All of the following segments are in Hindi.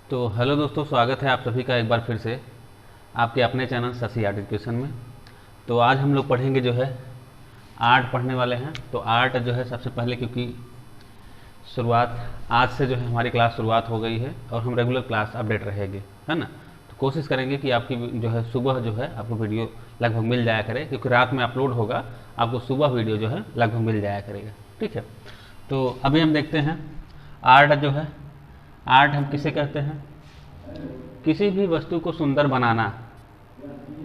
तो हेलो दोस्तों, स्वागत है आप सभी का एक बार फिर से आपके अपने चैनल शशि आर्ट एजुकेशन में। तो आज हम लोग पढ़ेंगे जो है आर्ट पढ़ने वाले हैं। तो आर्ट जो है सबसे पहले, क्योंकि शुरुआत आज से जो है हमारी क्लास शुरुआत हो गई है और हम रेगुलर क्लास अपडेट रहेंगे, है ना। तो कोशिश करेंगे कि आपकी जो है सुबह जो है आपको वीडियो लगभग मिल जाया करे, क्योंकि रात में अपलोड होगा, आपको सुबह वीडियो जो है लगभग मिल जाया करेगा, ठीक है। तो अभी हम देखते हैं आर्ट जो है, आर्ट हम किसे कहते हैं? किसी भी वस्तु को सुंदर बनाना,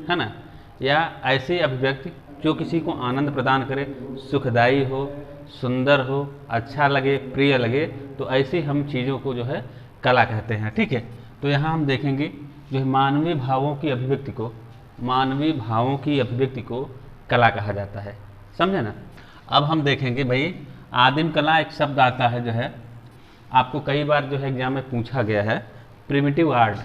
है ना, या ऐसी अभिव्यक्ति जो किसी को आनंद प्रदान करे, सुखदायी हो, सुंदर हो, अच्छा लगे, प्रिय लगे, तो ऐसी हम चीज़ों को जो है कला कहते हैं, ठीक है। तो यहाँ हम देखेंगे जो है मानवीय भावों की अभिव्यक्ति को, मानवीय भावों की अभिव्यक्ति को कला कहा जाता है, समझे ना। अब हम देखेंगे भाई, आदिम कला एक शब्द आता है जो है, आपको कई बार जो है एग्जाम में पूछा गया है, प्रिमिटिव आर्ट।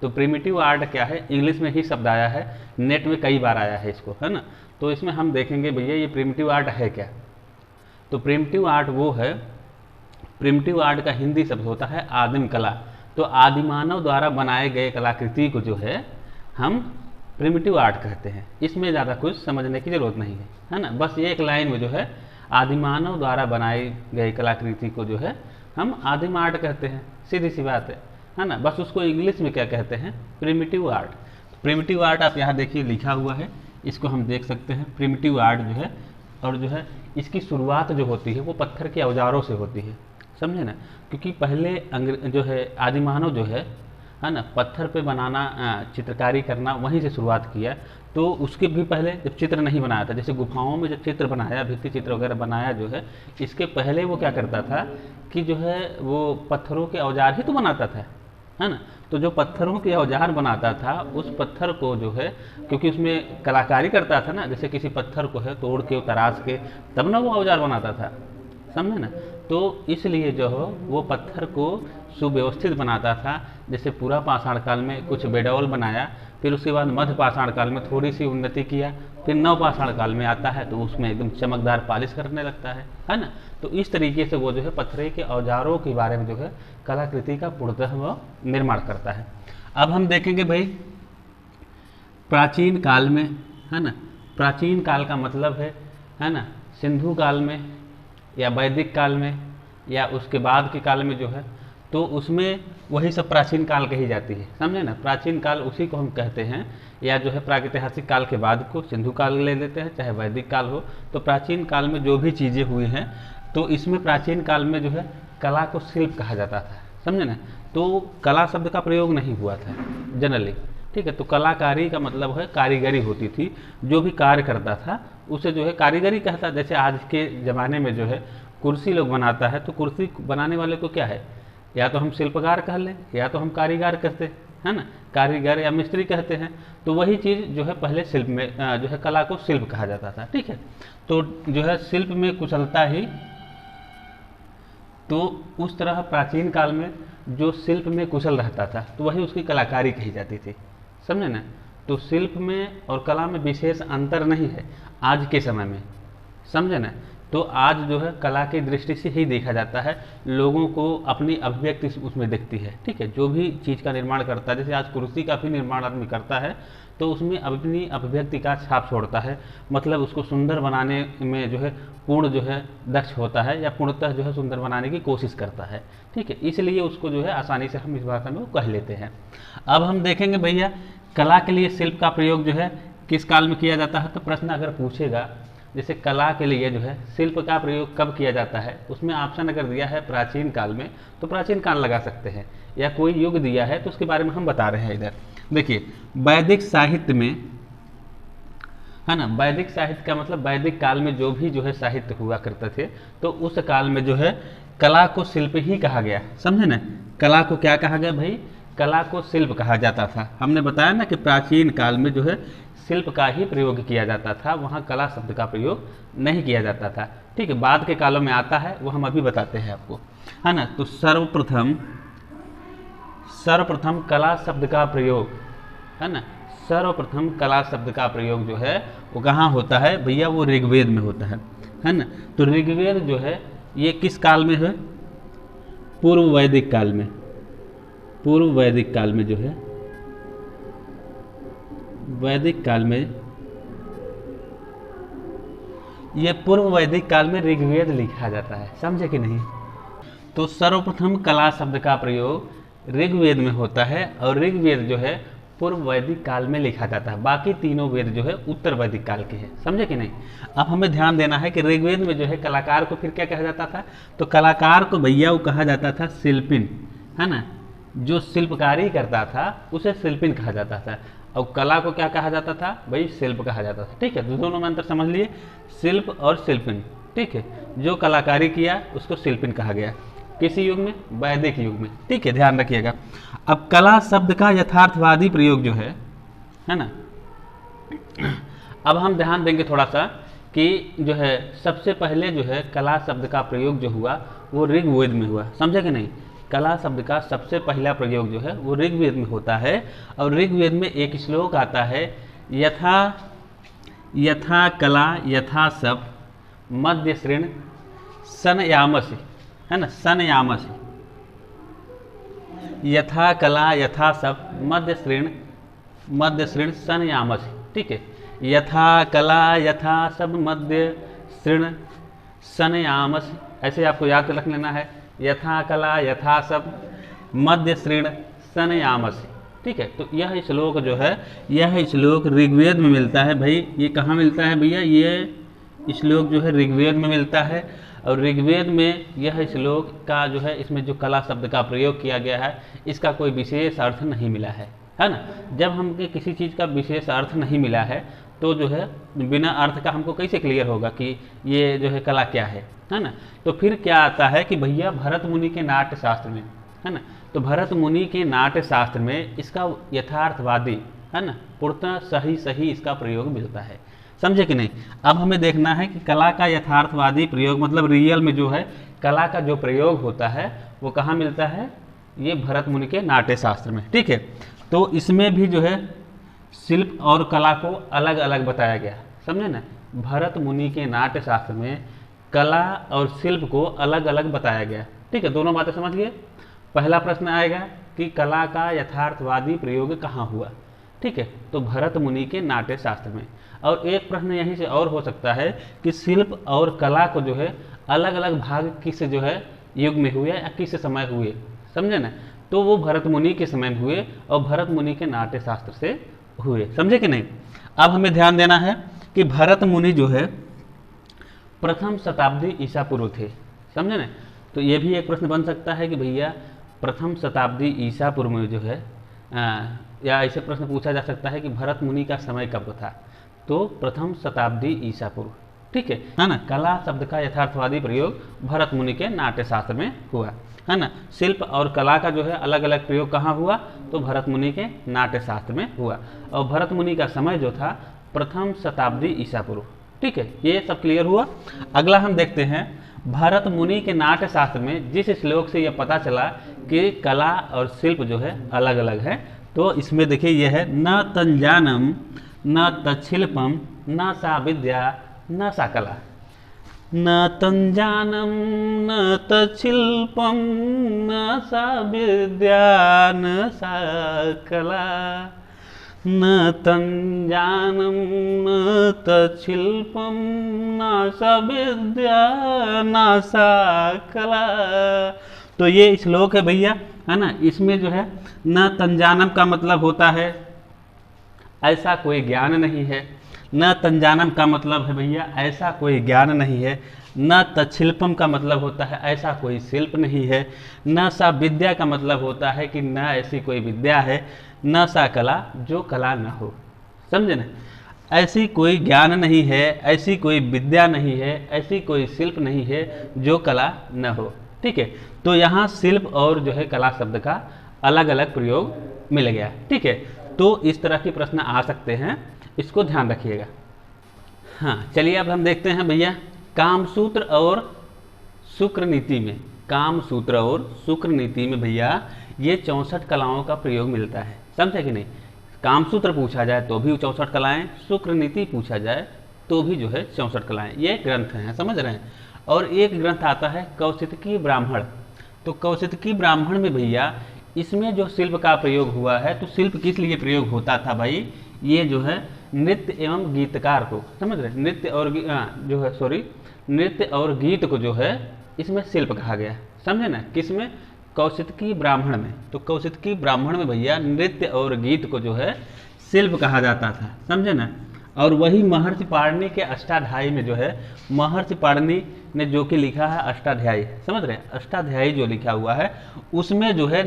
तो प्रिमिटिव आर्ट क्या है? इंग्लिश में ही शब्द आया है, नेट में कई बार आया है इसको, है ना। तो इसमें हम देखेंगे भैया ये प्रिमिटिव आर्ट है क्या। तो प्रिमिटिव आर्ट वो है, प्रिमिटिव आर्ट का हिंदी शब्द होता है आदिम कला। तो आदिमानव द्वारा बनाए गए कलाकृति को जो है हम प्रिमिटिव आर्ट कहते हैं। इसमें ज़्यादा कुछ समझने की जरूरत नहीं है ना। बस ये एक लाइन में जो है आदिमानव द्वारा बनाई गई कलाकृति को जो है हम आदिम आर्ट कहते हैं, सीधी सी बात है ना। बस उसको इंग्लिश में क्या कहते हैं? Primitive art. तो प्रिमिटिव आर्ट आप यहाँ देखिए लिखा हुआ है, इसको हम देख सकते हैं। प्रिमिटिव आर्ट जो है, और जो है इसकी शुरुआत जो होती है वो पत्थर के औजारों से होती है, समझे ना। क्योंकि पहले जो है आदिमानव जो है ना, पत्थर पे बनाना, चित्रकारी करना वहीं से शुरुआत किया। तो उसके भी पहले जब चित्र नहीं बनाया था, जैसे गुफाओं में जब चित्र बनाया, भित्ति चित्र वगैरह बनाया जो है, इसके पहले वो क्या करता था कि जो है वो पत्थरों के औजार ही तो बनाता था, है ना। तो जो पत्थरों के औजार बनाता था, उस पत्थर को जो है, क्योंकि उसमें कलाकारी करता था ना, जैसे किसी पत्थर को है तोड़ के तराश के तब ना वो औजार बनाता था, समझे ना। तो इसलिए जो हो वो पत्थर को सुव्यवस्थित बनाता था। जैसे पूरा पाषाण काल में कुछ बेडौल बनाया, फिर उसके बाद मध्य पाषाण काल में थोड़ी सी उन्नति किया, फिर नव पाषाण काल में आता है तो उसमें एकदम चमकदार पालिश करने लगता है ना। तो इस तरीके से वो जो है पत्थर के औजारों के बारे में जो है कलाकृति का पूर्णतः वो निर्माण करता है। अब हम देखेंगे भाई प्राचीन काल में, है ना। प्राचीन काल का मतलब है ना, सिंधु काल में या वैदिक काल में या उसके बाद के काल में जो है, तो उसमें वही सब प्राचीन काल कही जाती है, समझे ना। प्राचीन काल उसी को हम कहते हैं, या जो है प्रागैतिहासिक काल के बाद को सिंधु काल ले लेते हैं, चाहे वैदिक काल हो। तो प्राचीन काल में जो भी चीज़ें हुई हैं, तो इसमें प्राचीन काल में जो है कला को शिल्प कहा जाता था, समझे ना। तो कला शब्द का प्रयोग नहीं हुआ था जनरली, ठीक है। तो कलाकारी का मतलब है कारीगरी होती थी, जो भी कार्य करता था उसे जो है कारीगरी कहता। जैसे आज के ज़माने में जो है कुर्सी लोग बनाता है, तो कुर्सी बनाने वाले को क्या है, या तो हम शिल्पकार कह लें या तो हम कारीगर कहते हैं ना, कारीगर या मिस्त्री कहते हैं। तो वही चीज़ जो है पहले शिल्प में जो है कला को शिल्प कहा जाता था, ठीक है। तो जो है शिल्प में कुशलता ही, तो उस तरह प्राचीन काल में जो शिल्प में कुशल रहता था तो वही उसकी कलाकारी कही जाती थी, समझे ना। तो शिल्प में और कला में विशेष अंतर नहीं है आज के समय में, समझे ना। तो आज जो है कला की दृष्टि से ही देखा जाता है, लोगों को अपनी अभिव्यक्ति उसमें दिखती है, ठीक है। जो भी चीज़ का निर्माण करता है, जैसे आज कुर्सी का भी निर्माण आदमी करता है, तो उसमें अपनी अभिव्यक्ति का छाप छोड़ता है, मतलब उसको सुंदर बनाने में जो है पूर्ण जो है दक्ष होता है, या पूर्णतः जो है सुंदर बनाने की कोशिश करता है, ठीक है। इसलिए उसको जो है आसानी से हम इस भाषा में वो कह लेते हैं। अब हम देखेंगे भैया कला के लिए शिल्प का प्रयोग जो है किस काल में किया जाता है। तो प्रश्न अगर पूछेगा जैसे कला के लिए जो है शिल्प का प्रयोग कब किया जाता है, उसमें ऑप्शन अगर दिया है प्राचीन काल में तो प्राचीन काल लगा सकते हैं, या कोई युग दिया है तो उसके बारे में हम बता रहे हैं। इधर देखिए वैदिक साहित्य में, है ना, वैदिक साहित्य का मतलब वैदिक काल में जो भी जो है साहित्य हुआ करते थे, तो उस काल में जो है कला को शिल्प ही कहा गया, समझे ना। कला को क्या कहा गया भाई? कला को शिल्प कहा जाता था। हमने बताया ना कि प्राचीन काल में जो है शिल्प का ही प्रयोग किया जाता था, वहाँ कला शब्द का प्रयोग नहीं किया जाता था, ठीक है। बाद के कालों में आता है, वो हम अभी बताते हैं आपको, है ना। तो सर्वप्रथम कला शब्द का प्रयोग, है ना, सर्वप्रथम कला शब्द का प्रयोग जो है वो कहाँ होता है भैया? वो ऋग्वेद में होता है ना। तो ऋग्वेद जो है ये किस काल में है? पूर्व वैदिक काल में, पूर्व वैदिक काल में जो है, वैदिक काल में, ये पूर्व वैदिक काल में ऋग्वेद लिखा जाता है, समझे कि नहीं। तो सर्वप्रथम कला शब्द का प्रयोग ऋग्वेद में होता है और ऋग्वेद जो है पूर्व वैदिक काल में लिखा जाता है, बाकी तीनों वेद जो है उत्तर वैदिक काल के हैं, समझे कि नहीं। अब हमें ध्यान देना है कि ऋग्वेद में जो है कलाकार को फिर क्या कहा जाता था, तो कलाकार को भैया वो कहा जाता था शिल्पिन, है ना, जो शिल्पकारी करता था उसे शिल्पिन कहा जाता था, और कला को क्या कहा जाता था भाई, शिल्प कहा जाता था, ठीक है। तो दोनों में अंतर समझ लिए, शिल्प और शिल्पिन, ठीक है। जो कलाकारी किया उसको शिल्पिन कहा गया, किसी युग में, वैदिक युग में, ठीक है, ध्यान रखिएगा। अब कला शब्द का यथार्थवादी प्रयोग जो है ना, अब हम ध्यान देंगे थोड़ा सा कि जो है सबसे पहले जो है कला शब्द का प्रयोग जो हुआ वो ऋग्वेद में हुआ, समझे कि नहीं। कला शब्द का सबसे पहला प्रयोग जो है वो ऋग्वेद में होता है, और ऋग्वेद में एक श्लोक आता है, यथा कला यथा सब मध्य श्रेण सनयामसि, है ना, सनयामसि, यथा कला यथा सब मध्य श्रेण सनयामसि, ठीक है। यथा कला यथा सब मध्य श्रेण सनयामसि, ऐसे आपको याद रख लेना है, यथा कला यथा सब मध्य श्रेण सनयामसि, ठीक है। तो यह श्लोक जो है, यह श्लोक ऋग्वेद में मिलता है भाई। ये कहाँ मिलता है भैया, ये श्लोक जो है ऋग्वेद में मिलता है, और ऋग्वेद में यह श्लोक का जो है, इसमें जो कला शब्द का प्रयोग किया गया है इसका कोई विशेष अर्थ नहीं मिला है ना। जब हमको किसी चीज़ का विशेष अर्थ नहीं मिला है तो जो है बिना अर्थ का हमको कैसे क्लियर होगा कि ये जो है कला क्या है ना। तो फिर क्या आता है कि भैया भरत मुनि के नाट्य शास्त्र में, है ना, तो भरत मुनि के नाट्य शास्त्र में इसका यथार्थवादी, है ना, पूर्णतः सही इसका प्रयोग मिलता है, समझे कि नहीं। अब हमें देखना है कि कला का यथार्थवादी प्रयोग मतलब रियल में जो है कला का जो प्रयोग होता है वो कहाँ मिलता है, ये भरत मुनि के नाट्य शास्त्र में, ठीक है। तो इसमें भी जो है शिल्प और कला को अलग अलग बताया गया, समझे ना। भरत मुनि के नाट्य शास्त्र में कला और शिल्प को अलग अलग बताया गया, ठीक है। दोनों बातें समझ लिए। पहला प्रश्न आएगा कि कला का यथार्थवादी प्रयोग कहाँ हुआ, ठीक है, तो भरत मुनि के नाट्य शास्त्र में। और एक प्रश्न यहीं से और हो सकता है कि शिल्प और कला को जो है अलग अलग भाग किस जो है युग में हुए या किस समय हुए, समझे ना। तो वो भरत मुनि के समय में हुए और भरत मुनि के नाट्य शास्त्र से हुए, समझे कि नहीं। अब हमें ध्यान देना है कि भरत मुनि जो है प्रथम शताब्दी ईसा पूर्व थे, समझे ना। तो ये भी एक प्रश्न बन सकता है कि भैया प्रथम शताब्दी ईसा पूर्व में जो है या ऐसे प्रश्न पूछा जा सकता है कि भरत मुनि का समय कब था, तो प्रथम शताब्दी ईसा पूर्व, ठीक है ना। कला शब्द का यथार्थवादी प्रयोग भरत मुनि के नाट्य शास्त्र में हुआ, है ना। शिल्प और कला का जो है अलग अलग प्रयोग कहाँ हुआ, तो भरत मुनि के नाट्य शास्त्र में हुआ, और भरत मुनि का समय जो था प्रथम शताब्दी ईसा पूर्व, ठीक है। ये सब क्लियर हुआ। अगला हम देखते हैं भरत मुनि के नाट्य शास्त्र में जिस श्लोक से यह पता चला कि कला और शिल्प जो है अलग अलग है, तो इसमें देखिए यह है, न तंजानम न तच्छिल्पम न सा विद्या न सा कला, न तंजानम न तच्छिल्पम न सा विद्या न सा कला, न तंजानम न तच्छिल्पम न सा विद्या न सा कला। तो ये श्लोक है भैया, है ना। इसमें जो है न तंजानम का मतलब होता है ऐसा कोई ज्ञान नहीं है, न तंजानम का मतलब है भैया ऐसा कोई ज्ञान नहीं है, न तच्छिल्पम का मतलब होता है ऐसा कोई शिल्प नहीं है, न सा विद्या का मतलब होता है कि न ऐसी कोई विद्या है, न सा कला जो कला न हो, समझे ना। ऐसी कोई ज्ञान नहीं है, ऐसी कोई विद्या नहीं है, ऐसी कोई शिल्प नहीं है जो कला न हो, ठीक है। तो यहाँ शिल्प और जो है कला शब्द का अलग अलग प्रयोग मिल गया, ठीक है। तो इस तरह के प्रश्न आ सकते हैं, इसको ध्यान रखिएगा। हाँ चलिए अब हम देखते हैं भैया कामसूत्र और शुक्र नीति में, कामसूत्र और शुक्र नीति में भैया ये 64 कलाओं का प्रयोग मिलता है, समझे कि नहीं। कामसूत्र पूछा जाए तो भी 64 कलाएं, शुक्र नीति पूछा जाए तो भी जो है 64 कलाएं, ये ग्रंथ हैं, समझ रहे हैं। और एक ग्रंथ आता है कौशितकी ब्राह्मण, तो कौशितकी ब्राह्मण में भैया इसमें जो शिल्प का प्रयोग हुआ है, तो शिल्प किस लिए प्रयोग होता था भाई, ये जो है नृत्य एवं गीतकार को, समझ रहे, नृत्य और जो है नृत्य और गीत को जो है इसमें शिल्प कहा गया, समझे ना, किसमें, कौशिकी ब्राह्मण में। तो कौशिकी ब्राह्मण में भैया नृत्य और गीत को जो है शिल्प कहा जाता था, समझे ना। और वही महर्षि पाणिनि के अष्टाध्यायी में जो है, महर्षि पाणिनि ने जो कि लिखा है अष्टाध्यायी, समझ रहे हैं, अष्टाध्यायी जो लिखा हुआ है उसमें जो है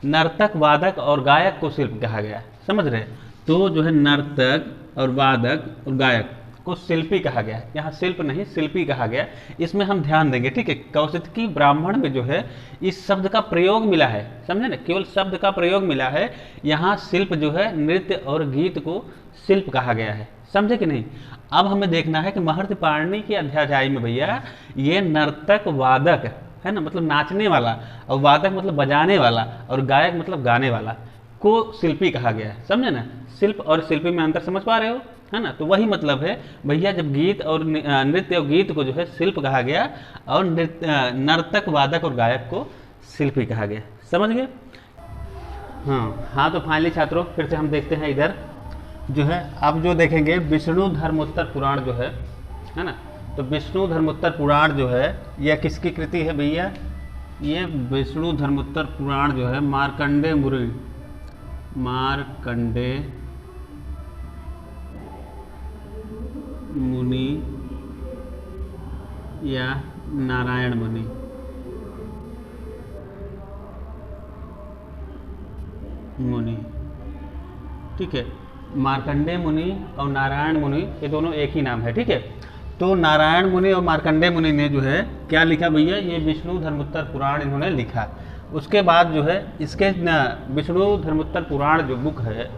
नर्तक वादक और गायक को शिल्प कहा गया, समझ रहे। तो जो है नर्तक और वादक और गायक को शिल्पी कहा गया, यहाँ शिल्प नहीं शिल्पी कहा गया, इसमें हम ध्यान देंगे, ठीक है। कौशिकी ब्राह्मण में जो है इस शब्द का प्रयोग मिला है, समझे ना, केवल शब्द का प्रयोग मिला है, यहाँ शिल्प जो है नृत्य और गीत को शिल्प कहा गया है, समझे कि नहीं। अब हमें देखना है कि महर्षि पाणिनि के अध्याय में भैया ये नर्तक वादक है ना, मतलब नाचने वाला, और वादक मतलब बजाने वाला, और गायक मतलब गाने वाला को शिल्पी कहा गया है, समझे ना। शिल्प और शिल्पी में अंतर समझ पा रहे हो, है ना। तो वही मतलब है भैया, जब गीत और नृत्य और गीत को जो है शिल्प कहा गया, और नर्तक वादक और गायक को शिल्पी कहा गया, समझ गए। हाँ तो फाइनली छात्रों फिर से हम देखते हैं इधर जो है, अब जो देखेंगे विष्णु धर्मोत्तर पुराण जो है ना। तो विष्णु धर्मोत्तर पुराण जो है यह किसकी कृति है भैया, ये विष्णु धर्मोत्तर पुराण जो है मार्कंडेय मुनि या नारायण मुनि, ठीक है। मार्कंडेय मुनि और नारायण मुनि ये दोनों एक ही नाम है, ठीक है। तो नारायण मुनि और मार्कंडेय मुनि ने जो है क्या लिखा भैया, ये विष्णु धर्मोत्तर पुराण इन्होंने लिखा। उसके बाद जो है इसके विष्णु धर्मोत्तर पुराण जो बुक है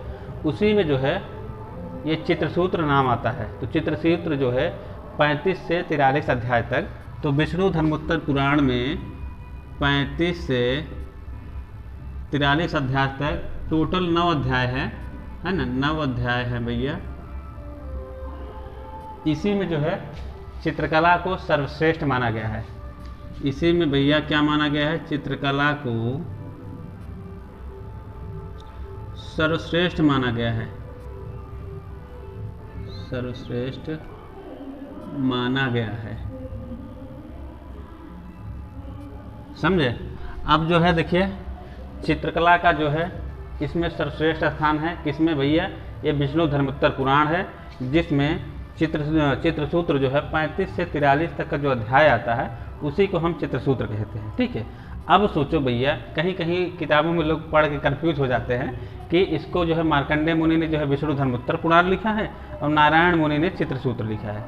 उसी में जो है ये चित्रसूत्र नाम आता है। तो चित्रसूत्र जो है 35 से 43 अध्याय तक, तो विष्णु धर्मोत्तर पुराण में 35 से 43 अध्याय तक टोटल 9 अध्याय है ना, 9 अध्याय है भैया। इसी में जो है चित्रकला को सर्वश्रेष्ठ माना गया है, इसी में भैया क्या माना गया है, चित्रकला को सर्वश्रेष्ठ माना गया है, सर्वश्रेष्ठ माना गया है, समझे। अब जो है देखिए चित्रकला का जो है इसमें सर्वश्रेष्ठ स्थान है किसमें भैया, ये विष्णु धर्मोत्तर पुराण है, जिसमें चित्रसूत्र जो है 35 से 43 तक का जो अध्याय आता है उसी को हम चित्रसूत्र कहते हैं, ठीक है। अब सोचो भैया, कहीं कहीं किताबों में लोग पढ़ के कंफ्यूज हो जाते हैं कि इसको जो है मार्कंडेय मुनि ने जो है विष्णु धर्मोत्तर पुराण लिखा है और नारायण मुनि ने चित्रसूत्र लिखा है।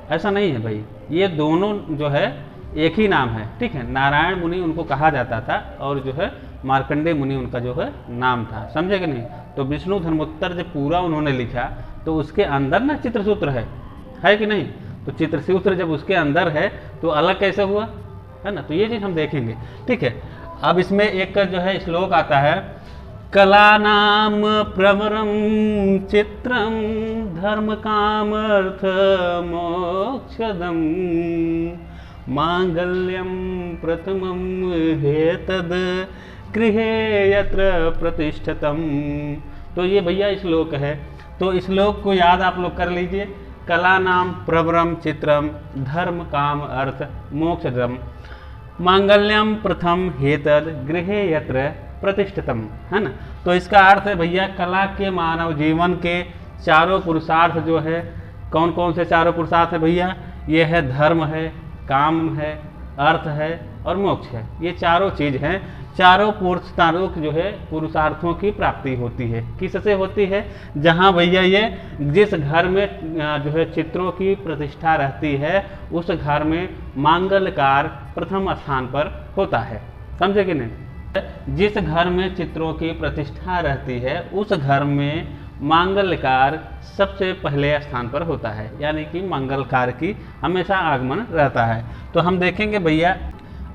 ऐसा नहीं है भाई, ये दोनों जो है एक ही नाम है, ठीक है। नारायण मुनि उनको कहा जाता था और जो है मार्कंडेय मुनि उनका जो है नाम था, समझे कि नहीं। तो विष्णु धर्मोत्तर जब पूरा उन्होंने लिखा तो उसके अंदर ना चित्रसूत्र है कि नहीं। तो चित्रसूत्र जब उसके अंदर है तो अलग कैसे हुआ, है ना। तो ये चीज़ हम देखेंगे, ठीक है। अब इसमें एक जो है श्लोक आता है, कला नाम प्रवरम चित्रम धर्म काम अर्थ मोक्षदम मांगल्यम प्रथमम हेतद गृहे यत्र प्रतिष्ठितम। तो ये भैया श्लोक है, तो श्लोक को याद आप लोग कर लीजिए। कला नाम प्रवरम चित्रम धर्म काम अर्थ मोक्षदम मांगल्यम प्रथम हेतद गृहे यत्र प्रतिष्ठितम, है ना। तो इसका अर्थ है भैया, कला के मानव जीवन के चारों पुरुषार्थ जो है, कौन कौन से चारों पुरुषार्थ है भैया, ये है धर्म है, काम है, अर्थ है और मोक्ष है। ये चारों चीज़ हैं, चारों पुरुषार्थों जो है पुरुषार्थों की प्राप्ति होती है। किससे होती है, जहाँ भैया ये जिस घर में जो है चित्रों की प्रतिष्ठा रहती है उस घर में मांगल्य कार्य प्रथम स्थान पर होता है, समझे कि नहीं। जिस घर में चित्रों की प्रतिष्ठा रहती है उस घर में मांगल्य कार्य सबसे पहले स्थान पर होता है, यानी कि मंगल कार्य की हमेशा आगमन रहता है। तो हम देखेंगे भैया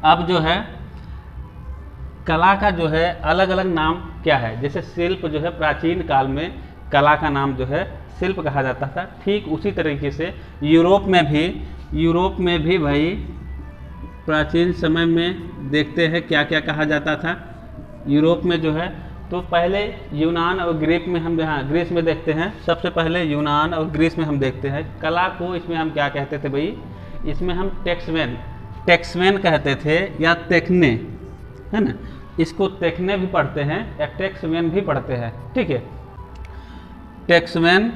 अब जो है कला का जो है अलग अलग नाम क्या है। जैसे शिल्प जो है प्राचीन काल में कला का नाम जो है शिल्प कहा जाता था, ठीक उसी तरीके से यूरोप में भी भाई प्राचीन समय में देखते हैं क्या क्या कहा जाता था। यूरोप में जो है तो पहले यूनान और ग्रीस में हम ग्रीस में देखते हैं। सबसे पहले यूनान और ग्रीस में हम देखते हैं कला को। इसमें हम क्या कहते थे भाई, इसमें हम टेक्समैन कहते थे या तेखने, है ना। इसको तेखने भी पढ़ते हैं या टेक्समैन भी पढ़ते हैं, ठीक है। टेक्समैन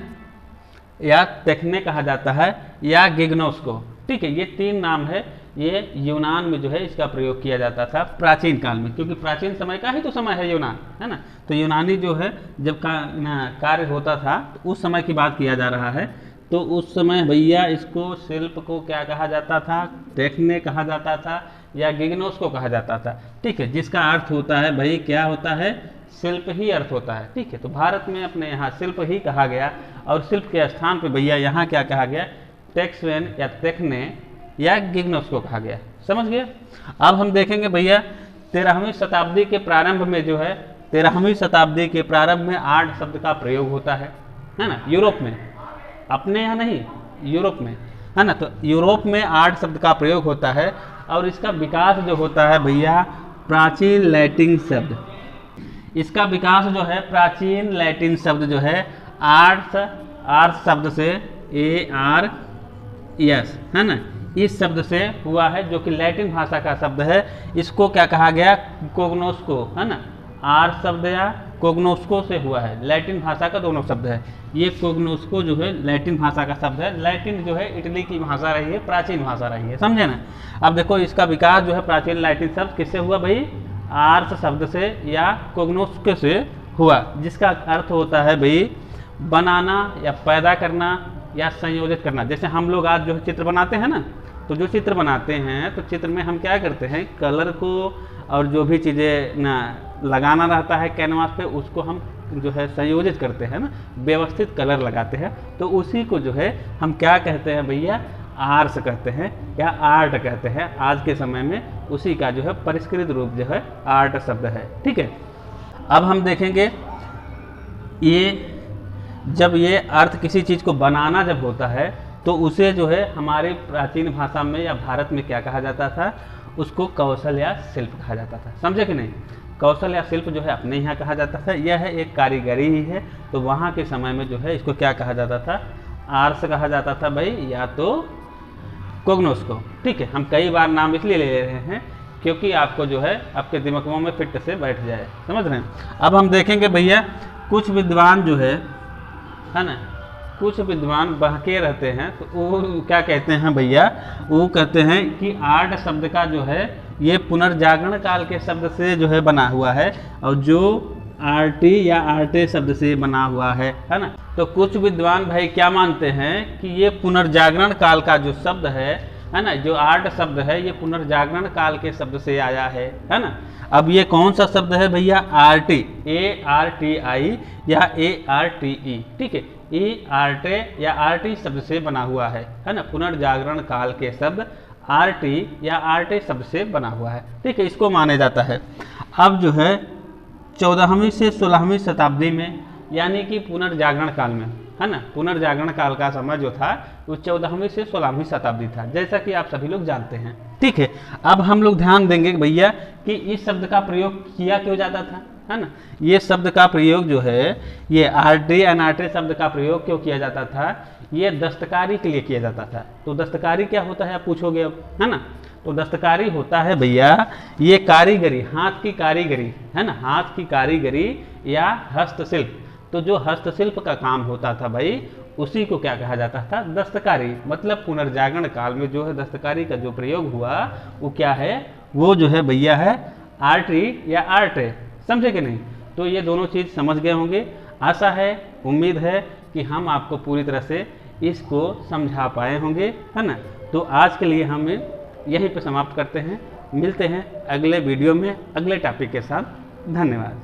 या तेखने कहा जाता है या गिग्नोस को, ठीक है। ये 3 नाम है। ये यूनान में जो है इसका प्रयोग किया जाता था प्राचीन काल में, क्योंकि प्राचीन समय का ही तो समय है यूनान, है ना। तो यूनानी जो है जब कार्य होता था तो उस समय की बात किया जा रहा है। तो उस समय भैया इसको शिल्प को क्या कहा जाता था, टेक्ने कहा जाता था या गिग्नोस को कहा जाता था, ठीक है। जिसका अर्थ होता है भाई क्या होता है, शिल्प ही अर्थ होता है, ठीक है। तो भारत में अपने यहाँ शिल्प ही कहा गया और शिल्प के स्थान पे भैया यहाँ क्या कहा गया, टेक्समैन या तेखने या गिग्नोस को कहा गया, समझ गए। अब हम देखेंगे भैया 13वीं शताब्दी के प्रारंभ में जो है 13वीं शताब्दी के प्रारंभ में आर्ट शब्द का प्रयोग होता है ना। यूरोप में, अपने यहाँ नहीं, यूरोप में, है ना। तो यूरोप में आर्ट शब्द का प्रयोग होता है और इसका विकास जो होता है भैया प्राचीन लैटिन शब्द, इसका विकास जो है प्राचीन लैटिन शब्द जो है आर्ट शब्द से ARS, है ना, इस शब्द से हुआ है, जो कि लैटिन भाषा का शब्द है। इसको क्या कहा गया, कोग्नोस्को, है ना। आर्ट शब्द या कोग्नोस्को से हुआ है, लैटिन भाषा का दोनों शब्द है। ये कोग्नोस्को जो है लैटिन भाषा का शब्द है। लैटिन जो है इटली की भाषा रही है, प्राचीन भाषा रही है, समझे ना। अब देखो इसका विकास जो है प्राचीन लैटिन शब्द किससे हुआ भाई, आर्स शब्द से या कोग्नोस्को से हुआ, जिसका अर्थ होता है भाई बनाना या पैदा करना या संयोजित करना। जैसे हम लोग आज जो है चित्र बनाते हैं ना, तो जो चित्र बनाते हैं तो चित्र में हम क्या करते हैं, कलर को और जो भी चीज़ें ना लगाना रहता है कैनवास पे उसको हम जो है संयोजित करते हैं ना, व्यवस्थित कलर लगाते हैं। तो उसी को जो है हम क्या कहते हैं भैया, आर्ट्स कहते हैं या आर्ट कहते हैं। आज के समय में उसी का जो है परिष्कृत रूप जो है आर्ट शब्द है, ठीक है। अब हम देखेंगे ये जब ये अर्थ किसी चीज़ को बनाना जब होता है तो उसे जो है हमारी प्राचीन भाषा में या भारत में क्या कहा जाता था, उसको कौशल या शिल्प कहा जाता था, समझे कि नहीं। कौशल या शिल्प जो है अपने यहाँ कहा जाता था, यह एक कारीगरी ही है। तो वहाँ के समय में जो है इसको क्या कहा जाता था, आर्ट्स कहा जाता था भाई, या तो कोग्नोस्को, ठीक है। हम कई बार नाम इसलिए ले रहे हैं क्योंकि आपको जो है आपके दिमागों में फिट से बैठ जाए, समझ रहे हैं। अब हम देखेंगे भैया कुछ विद्वान जो है ना, कुछ विद्वान बहके रहते हैं तो वो क्या कहते हैं भैया, वो कहते हैं कि आर्ट शब्द का जो है ये पुनर्जागरण काल के शब्द से जो है बना हुआ है और जो आर्टी या आर्टे शब्द से बना हुआ है ना। तो कुछ विद्वान भाई क्या मानते हैं कि ये पुनर्जागरण काल का जो शब्द है ना, जो आर्ट शब्द है ये पुनर्जागरण काल के शब्द से आया है ना। अब ये कौन सा शब्द है भैया, आरटी, ARTI या ARTE, ठीक है। आर्टे या आरटी शब्द से बना हुआ है ना। पुनर्जागरण काल के शब्द आरटी या आर्टे शब्द से बना हुआ है, ठीक है। इसको माना जाता है। अब जो है 14वीं से 16वीं शताब्दी में, यानी कि पुनर्जागरण काल में, है ना, पुनर्जागरण काल का समय जो था वो 14वीं से 16वीं शताब्दी था, जैसा कि आप सभी लोग जानते हैं, ठीक है। अब हम लोग ध्यान देंगे भैया कि इस शब्द का प्रयोग किया क्यों जाता था, है ना। ये शब्द का प्रयोग जो है, ये आर्टी एंड आर्टे शब्द का प्रयोग क्यों किया जाता था, ये दस्तकारी के लिए किया जाता था। तो दस्तकारी क्या होता है आप पूछोगे अब, है ना। तो दस्तकारी होता है भैया ये कारीगरी, हाथ की कारीगरी, है ना, हाथ की कारीगरी या हस्तशिल्प। तो जो हस्तशिल्प का काम होता था भाई उसी को क्या कहा जाता था, दस्तकारी। मतलब पुनर्जागरण काल में जो है दस्तकारी का जो प्रयोग हुआ वो क्या है, वो जो है भैया है आर्टी या आर्टे, समझे कि नहीं। तो ये दोनों चीज़ समझ गए होंगे। आशा है, उम्मीद है कि हम आपको पूरी तरह से इसको समझा पाए होंगे, है ना। तो आज के लिए हम यहीं पे समाप्त करते हैं। मिलते हैं अगले वीडियो में अगले टॉपिक के साथ। धन्यवाद।